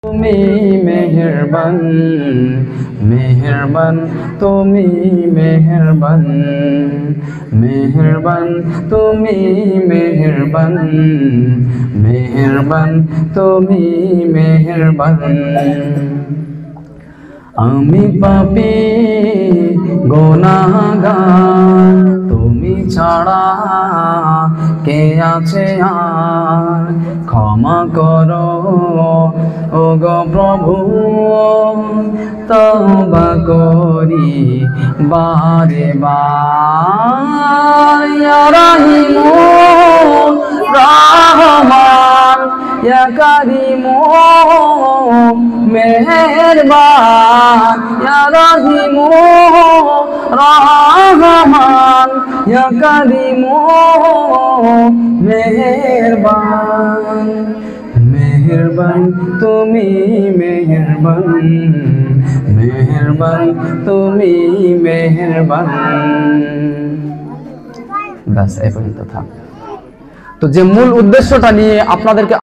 তুমি মেহেরবান মেহেরবান তুমি মেহেরবান মেহেরবান তুমি মেহেরবান মেহেরবান তুমি মেহেরবান। আমি পাপী গুনাহগার, তুমি ছাড়া কে আছে আর? ক্ষমা করো ওগো প্রভু, তওবা করি বারে বার। ইয়া রাহিমু রহমান, ইয়া কারিমু মেহেরবান, ইয়া রাহিমু রহমান, ইয়া কারিমু মেহেরবান। মেহেরবান তুমি মেহেরবান মেহেরবান তুমি মেহেরবান। ব্যাস এই পর্যন্ত থাক। তো যে মূল উদ্দেশ্যটা নিয়ে আপনাদেরকে